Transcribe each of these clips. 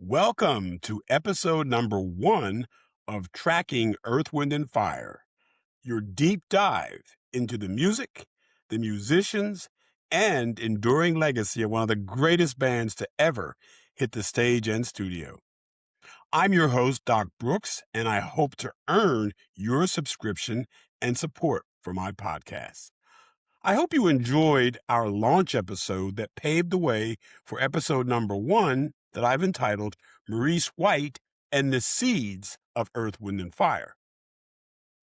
Welcome to episode number 1 of Tracking Earth, Wind, and Fire, your deep dive into the music, the musicians, and enduring legacy of one of the greatest bands to ever hit the stage and studio. I'm your host, Doc Brooks, and I hope to earn your subscription and support for my podcast. I hope you enjoyed our launch episode that paved the way for episode number 1 that I've entitled Maurice White and the Seeds of Earth, Wind, and Fire.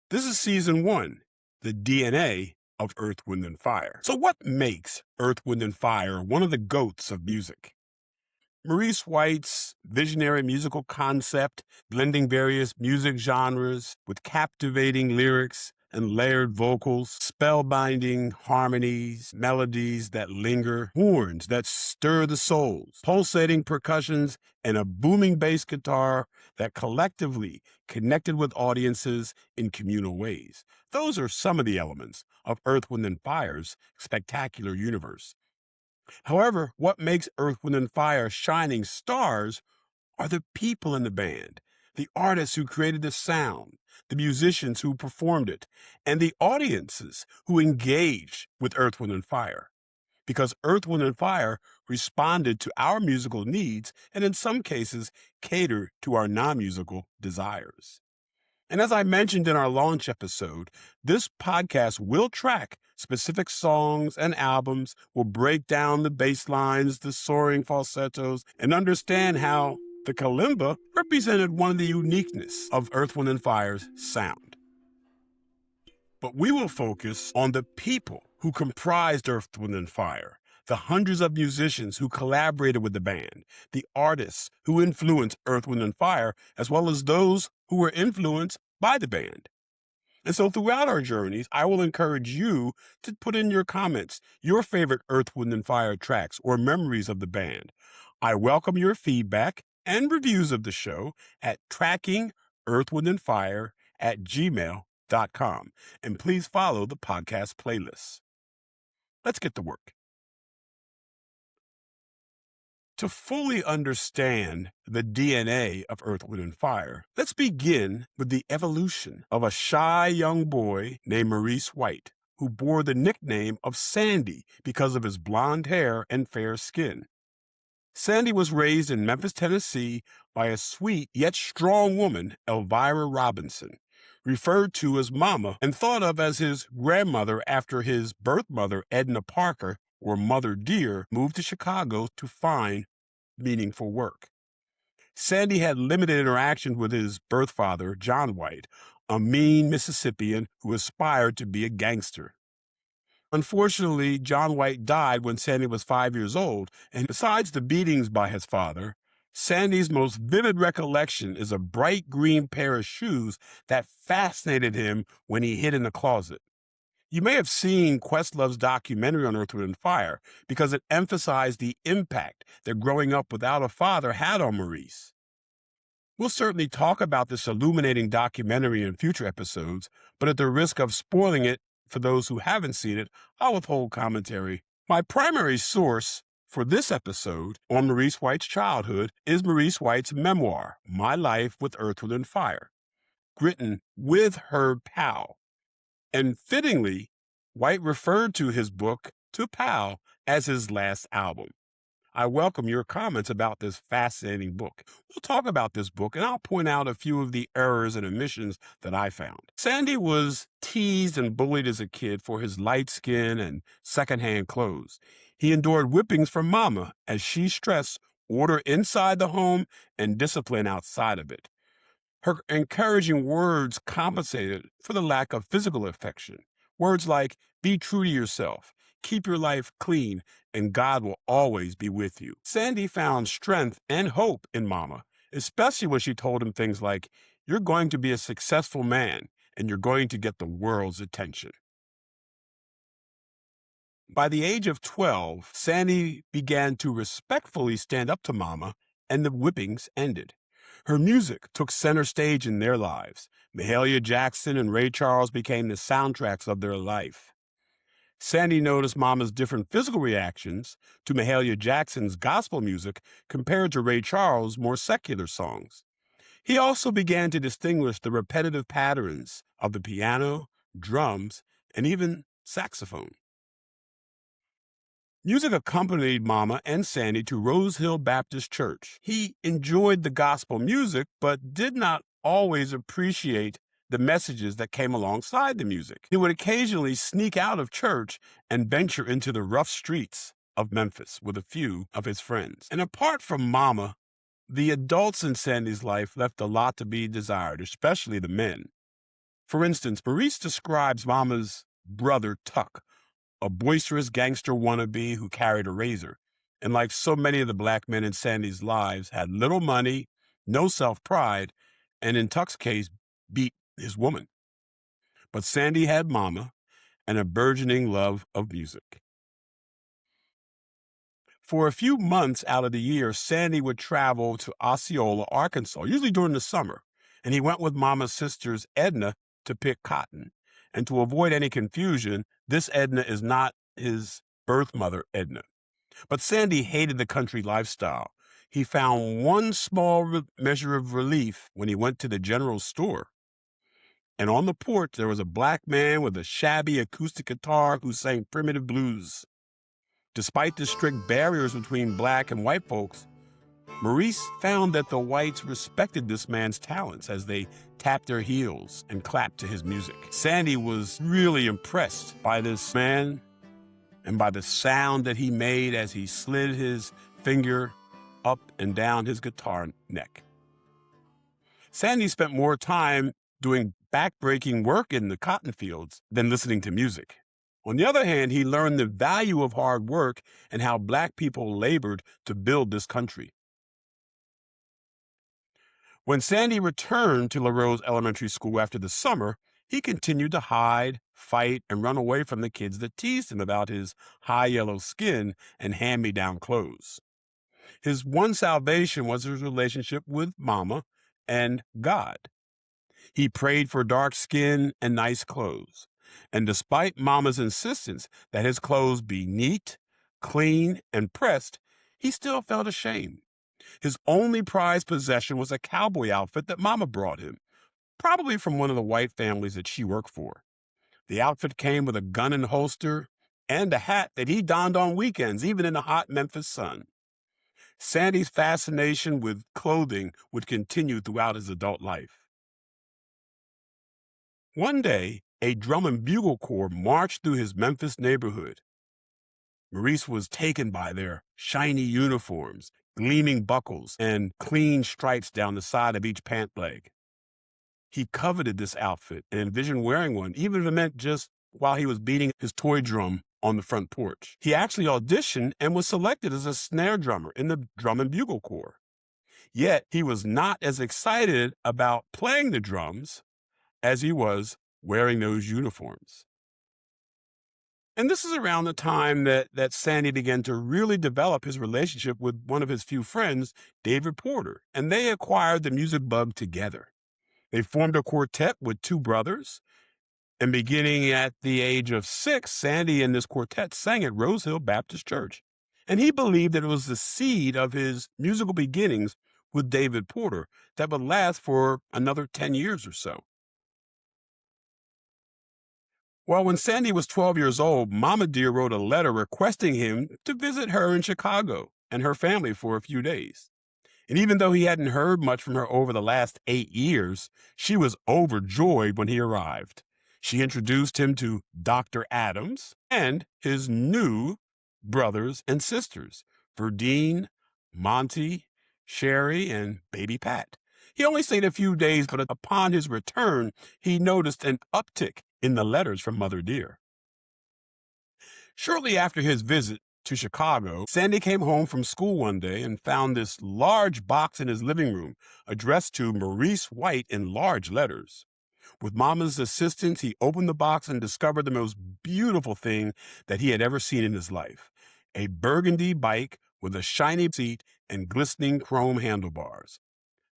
This is season 1, the DNA of Earth, Wind, and Fire. So what makes Earth, Wind, and Fire one of the GOATs of music? Maurice White's visionary musical concept, blending various music genres with captivating lyrics and layered vocals, spellbinding harmonies, melodies that linger, horns that stir the souls, pulsating percussions, and a booming bass guitar that collectively connected with audiences in communal ways. Those are some of the elements of Earth, Wind, and Fire's spectacular universe. However, what makes Earth, Wind, and Fire shining stars are the people in the band, the artists who created the sound, the musicians who performed it, and the audiences who engaged with Earth, Wind, and Fire. Because Earth, Wind, and Fire responded to our musical needs and in some cases catered to our non-musical desires. And as I mentioned in our launch episode, this podcast will track specific songs and albums, will break down the bass lines, the soaring falsettos, and understand how the kalimba represented one of the uniqueness of Earth, Wind, and Fire's sound. But we will focus on the people who comprised Earth, Wind, and Fire, the hundreds of musicians who collaborated with the band, the artists who influenced Earth, Wind, and Fire, as well as those who were influenced by the band. And so throughout our journeys, I will encourage you to put in your comments your favorite Earth, Wind, and Fire tracks or memories of the band. I welcome your feedback and reviews of the show at trackingearthwindandfire@gmail.com. And please follow the podcast playlists. Let's get to work. To fully understand the DNA of Earth, Wind, and Fire, let's begin with the evolution of a shy young boy named Maurice White, who bore the nickname of Sandy because of his blonde hair and fair skin. Sandy was raised in Memphis, Tennessee by a sweet yet strong woman, Elvira Robinson, referred to as Mama and thought of as his grandmother after his birth mother, Edna Parker, or Mother Dear, moved to Chicago to find meaningful work. Sandy had limited interaction with his birth father, John White, a mean Mississippian who aspired to be a gangster. Unfortunately, John White died when Sandy was 5 years old, and besides the beatings by his father, Sandy's most vivid recollection is a bright green pair of shoes that fascinated him when he hid in the closet. You may have seen Questlove's documentary on Earth, Wind, and Fire because it emphasized the impact that growing up without a father had on Maurice. We'll certainly talk about this illuminating documentary in future episodes, but at the risk of spoiling it for those who haven't seen it, I'll withhold commentary. My primary source for this episode on Maurice White's childhood is Maurice White's memoir, My Life with Earth, Wind, and Fire, written with Herb Powell. And fittingly, White referred to his book to Powell as his last album. I welcome your comments about this fascinating book. We'll talk about this book, and I'll point out a few of the errors and omissions that I found. Sandy was teased and bullied as a kid for his light skin and secondhand clothes. He endured whippings from Mama as she stressed order inside the home and discipline outside of it. Her encouraging words compensated for the lack of physical affection. Words like, be true to yourself, keep your life clean, and God will always be with you. Sandy found strength and hope in Mama, especially when she told him things like, you're going to be a successful man, and you're going to get the world's attention. By the age of 12, Sandy began to respectfully stand up to Mama, and the whippings ended. Her music took center stage in their lives. Mahalia Jackson and Ray Charles became the soundtracks of their life. Sandy noticed Mama's different physical reactions to Mahalia Jackson's gospel music compared to Ray Charles' more secular songs. He also began to distinguish the repetitive patterns of the piano, drums, and even saxophone. Music accompanied Mama and Sandy to Rose Hill Baptist Church. He enjoyed the gospel music, but did not always appreciate the messages that came alongside the music. He would occasionally sneak out of church and venture into the rough streets of Memphis with a few of his friends. And apart from Mama, the adults in Sandy's life left a lot to be desired, especially the men. For instance, Maurice describes Mama's brother Tuck, a boisterous gangster wannabe who carried a razor, and like so many of the black men in Sandy's lives, had little money, no self-pride, and in Tuck's case, beat his woman. But Sandy had Mama and a burgeoning love of music. For a few months out of the year, Sandy would travel to Osceola, Arkansas, usually during the summer, and he went with Mama's sisters Edna to pick cotton. And to avoid any confusion, this Edna is not his birth mother, Edna. But Sandy hated the country lifestyle. He found one small measure of relief when he went to the general store. And on the porch, there was a black man with a shabby acoustic guitar who sang primitive blues. Despite the strict barriers between black and white folks, Maurice found that the whites respected this man's talents as they tapped their heels and clapped to his music. Sandy was really impressed by this man and by the sound that he made as he slid his finger up and down his guitar neck. Sandy spent more time doing backbreaking work in the cotton fields than listening to music. On the other hand, he learned the value of hard work and how black people labored to build this country. When Sandy returned to La Rose Elementary School after the summer, he continued to hide, fight, and run away from the kids that teased him about his high yellow skin and hand-me-down clothes. His one salvation was his relationship with Mama and God. He prayed for dark skin and nice clothes. And despite Mama's insistence that his clothes be neat, clean, and pressed, he still felt ashamed. His only prized possession was a cowboy outfit that Mama brought him, probably from one of the white families that she worked for. The outfit came with a gun and holster and a hat that he donned on weekends, even in the hot Memphis sun. Sandy's fascination with clothing would continue throughout his adult life. One day, a drum and bugle corps marched through his Memphis neighborhood. Maurice was taken by their shiny uniforms, gleaming buckles, and clean stripes down the side of each pant leg. He coveted this outfit and envisioned wearing one, even if it meant just while he was beating his toy drum on the front porch. He actually auditioned and was selected as a snare drummer in the drum and bugle corps. Yet he was not as excited about playing the drums as he was wearing those uniforms. And this is around the time that Sandy began to really develop his relationship with one of his few friends, David Porter, and they acquired the music bug together. They formed a quartet with two brothers, and beginning at the age of 6, Sandy and this quartet sang at Rose Hill Baptist Church. And he believed that it was the seed of his musical beginnings with David Porter that would last for another 10 years or so. Well, when Sandy was 12 years old, Mama Dear wrote a letter requesting him to visit her in Chicago and her family for a few days. And even though he hadn't heard much from her over the last 8 years, she was overjoyed when he arrived. She introduced him to Dr. Adams and his new brothers and sisters, Verdine, Monty, Sherry, and baby Pat. He only stayed a few days, but upon his return, he noticed an uptick in the letters from Mother Dear. Shortly after his visit to Chicago, Sandy came home from school one day and found this large box in his living room addressed to Maurice White in large letters. With Mama's assistance, he opened the box and discovered the most beautiful thing that he had ever seen in his life: a burgundy bike with a shiny seat and glistening chrome handlebars.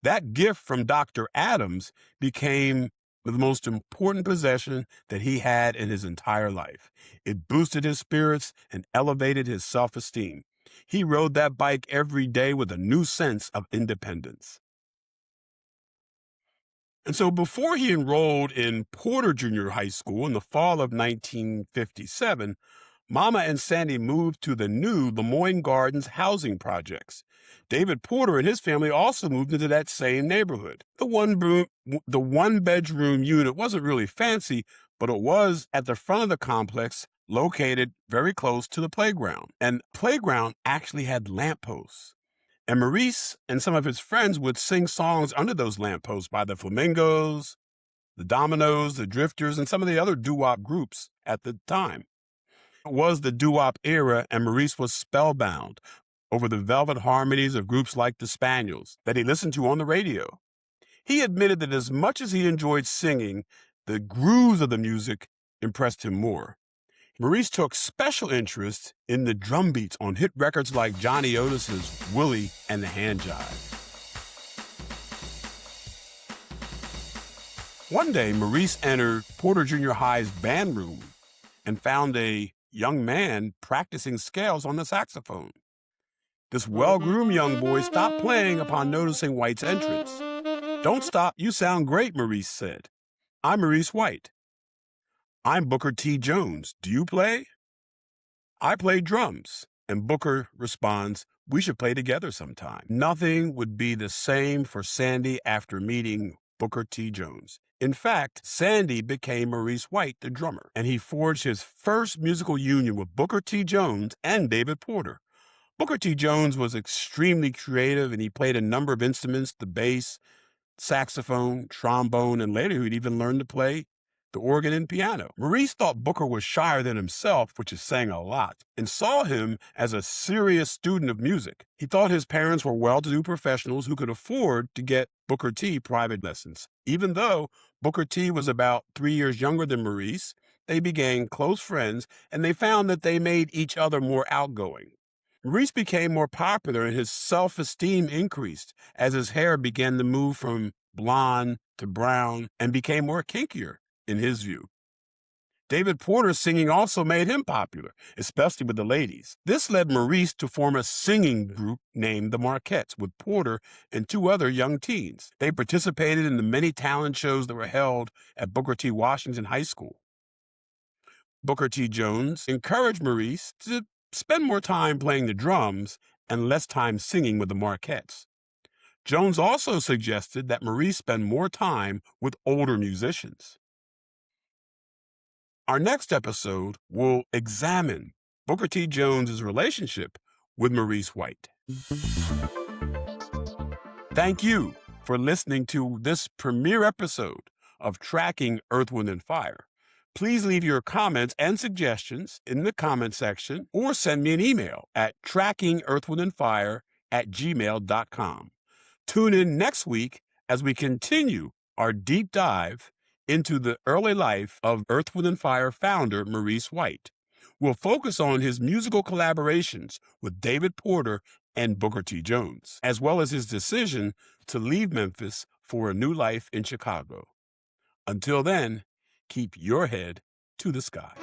That gift from Dr. Adams became the most important possession that he had in his entire life. It boosted his spirits and elevated his self-esteem. He rode that bike every day with a new sense of independence. And so before he enrolled in Porter Junior High School in the fall of 1957, Mama and Sandy moved to the new Lemoyne Gardens housing projects. David Porter and his family also moved into that same neighborhood. The one-bedroom unit wasn't really fancy, but it was at the front of the complex, located very close to the playground. And playground actually had lampposts. And Maurice and some of his friends would sing songs under those lampposts by the Flamingos, the Dominoes, the Drifters, and some of the other doo-wop groups at the time. It was the doo-wop era, and Maurice was spellbound over the velvet harmonies of groups like the Spaniels that he listened to on the radio. He admitted that as much as he enjoyed singing, the grooves of the music impressed him more. Maurice took special interest in the drum beats on hit records like Johnny Otis's Willie and the Hand Jive. One day, Maurice entered Porter Junior High's band room and found a young man practicing scales on the saxophone. This well-groomed young boy stopped playing upon noticing White's entrance. "Don't stop, you sound great," Maurice said. "I'm Maurice White." "I'm Booker T. Jones. Do you play?" "I play drums." And Booker responds, "We should play together sometime." Nothing would be the same for Sandy after meeting Booker T. Jones. In fact, Sandy became Maurice White, the drummer, and he forged his first musical union with Booker T. Jones and David Porter. Booker T. Jones was extremely creative, and he played a number of instruments: the bass, saxophone, trombone, and later he'd even learn to play the organ and piano. Maurice thought Booker was shyer than himself, which is saying a lot, and saw him as a serious student of music. He thought his parents were well-to-do professionals who could afford to get Booker T private lessons. Even though Booker T was about 3 years younger than Maurice, they became close friends, and they found that they made each other more outgoing. Maurice became more popular and his self-esteem increased as his hair began to move from blonde to brown and became more kinkier in his view. David Porter's singing also made him popular, especially with the ladies. This led Maurice to form a singing group named the Marquettes with Porter and 2 other young teens. They participated in the many talent shows that were held at Booker T. Washington High School. Booker T. Jones encouraged Maurice to spend more time playing the drums and less time singing with the Marquettes. Jones also suggested that Maurice spend more time with older musicians. Our next episode will examine Booker T. Jones's relationship with Maurice White. Thank you for listening to this premiere episode of Tracking Earth, Wind, and Fire. Please leave your comments and suggestions in the comment section or send me an email at trackingearthwindandfire@gmail.com. Tune in next week as we continue our deep dive into the early life of Earth, Wind, and Fire founder Maurice White. We'll focus on his musical collaborations with David Porter and Booker T. Jones, as well as his decision to leave Memphis for a new life in Chicago. Until then, keep your head to the sky.